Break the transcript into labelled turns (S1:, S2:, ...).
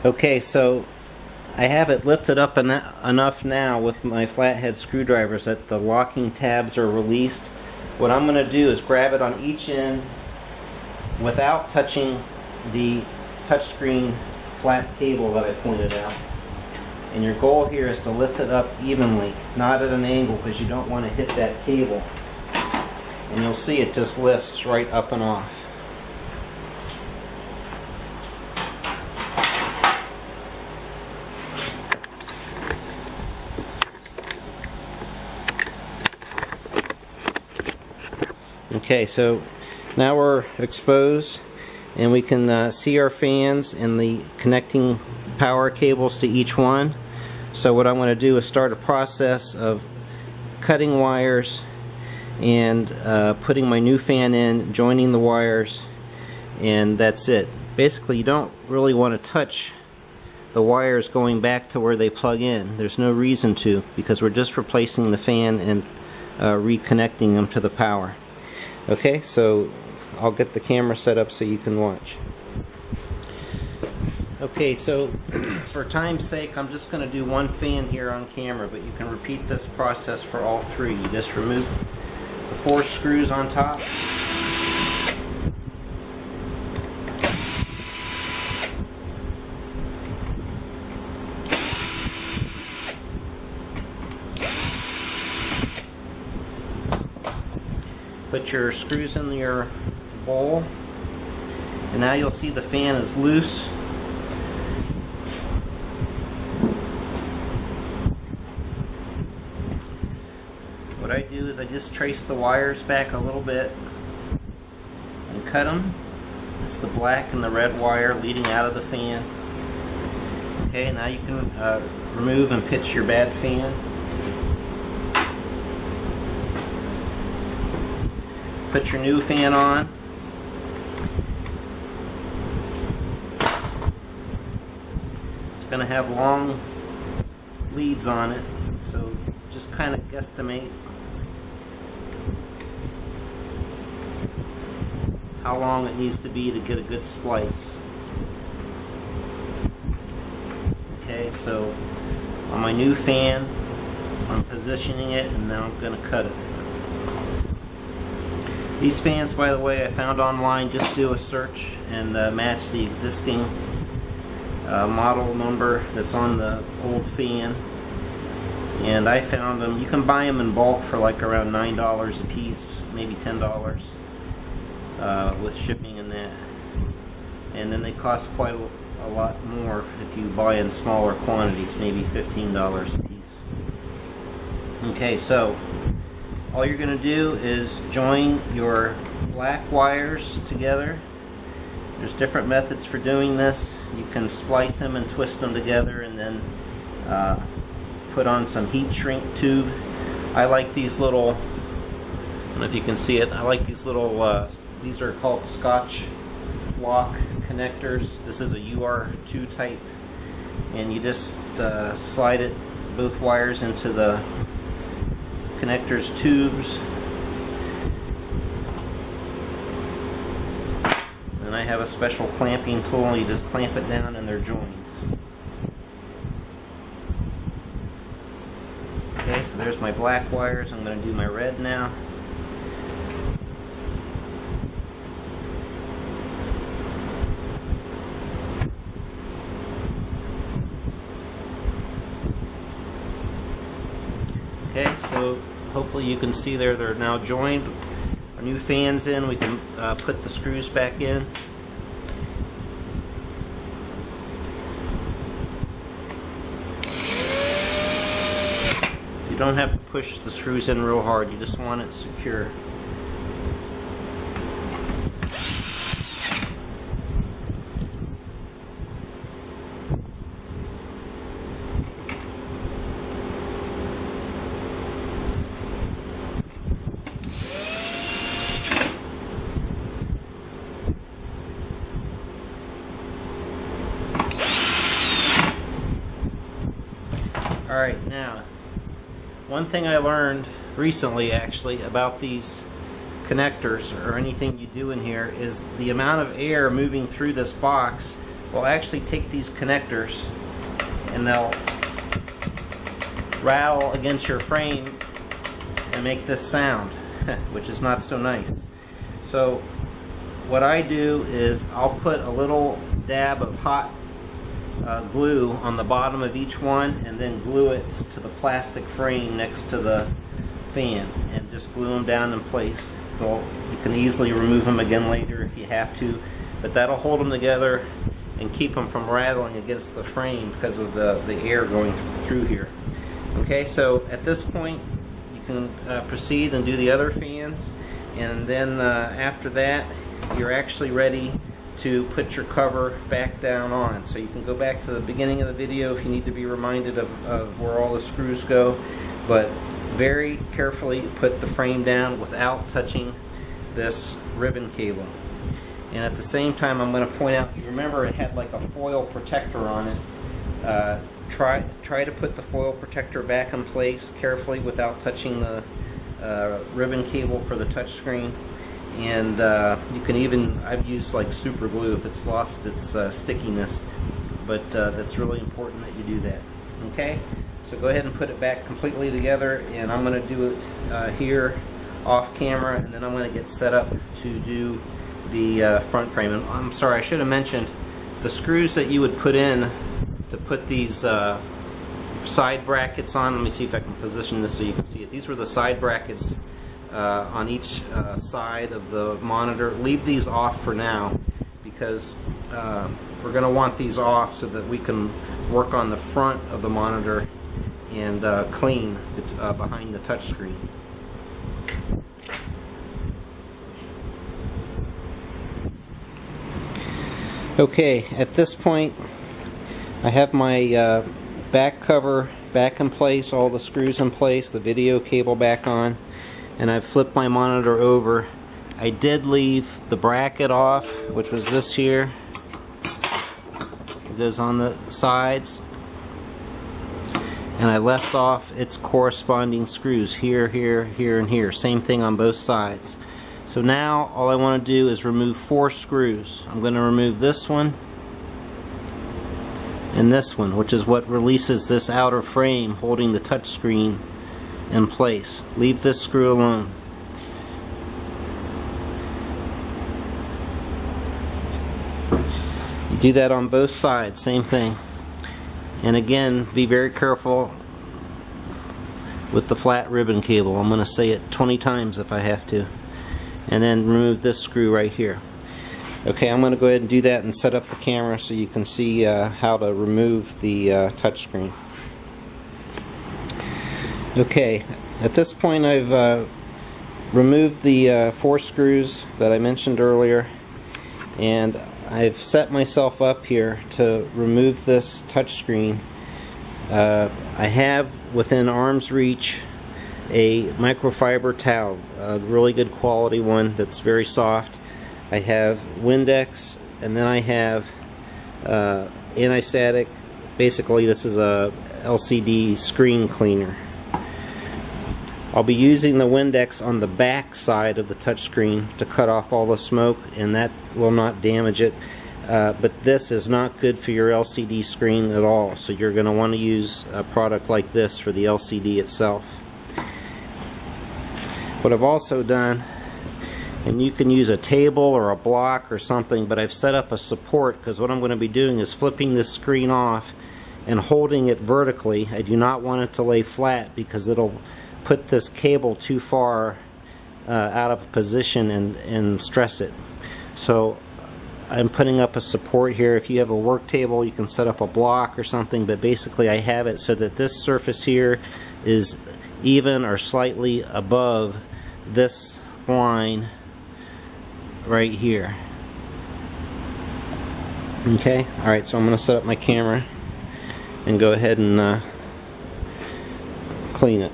S1: Okay, so I have it lifted up enough now with my flathead screwdrivers that the locking tabs are released. What I'm going to do is grab it on each end without touching the touchscreen flat cable that I pointed out. And your goal here is to lift it up evenly, not at an angle, because you don't want to hit that cable. And you'll see it just lifts right up and off. Okay, so now we're exposed and we can see our fans and the connecting power cables to each one. So what I'm going to do is start a process of cutting wires and putting my new fan in, joining the wires, and that's it. Basically, you don't really want to touch the wires going back to where they plug in. There's no reason to, because we're just replacing the fan and reconnecting them to the power. Okay, so I'll get the camera set up so you can watch. Okay, so for time's sake, I'm just going to do one fan here on camera, but you can repeat this process for all three. You just remove the 4 screws on top. Put your screws in your bowl, and now you'll see the fan is loose. What I do is I just trace the wires back a little bit and cut them. It's the black and the red wire leading out of the fan. Okay, now you can remove and pitch your bad fan. Put your new fan on. It's going to have long leads on it, so just kind of guesstimate how long it needs to be to get a good splice. Okay, so on my new fan, I'm positioning it, and now I'm going to cut it. These fans, by the way, I found online. Just do a search and match the existing model number that's on the old fan. And I found them. You can buy them in bulk for like around $9 a piece, maybe $10 with shipping and that. And then they cost quite a lot more if you buy in smaller quantities, maybe $15 a piece. Okay, so all you're going to do is join your black wires together. There's different methods for doing this. You can splice them and twist them together and then put on some heat shrink tube. I like these little, I don't know if you can see it, I like these little, these are called Scotch lock connectors. This is a UR2 type, and you just slide it, both wires, into the connectors tubes. And I have a special clamping tool. You just clamp it down and they're joined. Okay, so there's my black wires. I'm going to do my red now. Okay, so hopefully you can see they're now joined. Our new fan's in. We can put the screws back in. You don't have to push the screws in real hard. You just want it secure. Alright, now, one thing I learned recently actually about these connectors or anything you do in here is the amount of air moving through this box will actually take these connectors and they'll rattle against your frame and make this sound, which is not so nice. So what I do is I'll put a little dab of hot glue on the bottom of each one and then glue it to the plastic frame next to the fan and just glue them down in place. You can easily remove them again later if you have to, but that'll hold them together and keep them from rattling against the frame because of the air going through here. Okay, so at this point you can proceed and do the other fans, and then after that you're actually ready to put your cover back down on. So you can go back to the beginning of the video if you need to be reminded of where all the screws go, but very carefully put the frame down without touching this ribbon cable. And at the same time, I'm going to point out, you remember it had like a foil protector on it. Try to put the foil protector back in place carefully without touching the ribbon cable for the touch screen. And you can even, I've used like super glue if it's lost its stickiness, but that's really important that you do that. Okay, so go ahead and put it back completely together, and I'm going to do it here off camera, and then I'm going to get set up to do the front frame. And I'm sorry, I should have mentioned the screws that you would put in to put these side brackets on. Let me see if I can position this so you can see it. These were the side brackets on each side of the monitor. Leave these off for now because we're going to want these off so that we can work on the front of the monitor and clean behind the touch screen. Okay, at this point I have my back cover back in place, all the screws in place, the video cable back on, and I've flipped my monitor over. I did leave the bracket off, which was this here. It goes on the sides, and I left off its corresponding screws here, here, here, and here. Same thing on both sides. So now all I want to do is remove 4 screws. I'm going to remove this one and this one, which is what releases this outer frame holding the touch screen in place. Leave this screw alone. You do that on both sides, same thing. And again, be very careful with the flat ribbon cable. I'm going to say it 20 times if I have to. And then remove this screw right here. Okay, I'm going to go ahead and do that and set up the camera so you can see how to remove the touchscreen. Okay, at this point I've removed the 4 screws that I mentioned earlier, and I've set myself up here to remove this touchscreen. I have within arm's reach a microfiber towel, a really good quality one that's very soft. I have Windex, and then I have anti-static. Basically this is a LCD screen cleaner. I'll be using the Windex on the back side of the touchscreen to cut off all the smoke, and that will not damage it. But this is not good for your LCD screen at all, so you're going to want to use a product like this for the LCD itself. What I've also done, and you can use a table or a block or something, but I've set up a support because what I'm going to be doing is flipping this screen off and holding it vertically. I do not want it to lay flat because it'll put this cable too far out of position and stress it. So I'm putting up a support here. If you have a work table, you can set up a block or something, but basically I have it so that this surface here is even or slightly above this line right here. Okay, alright, so I'm going to set up my camera and go ahead and clean it.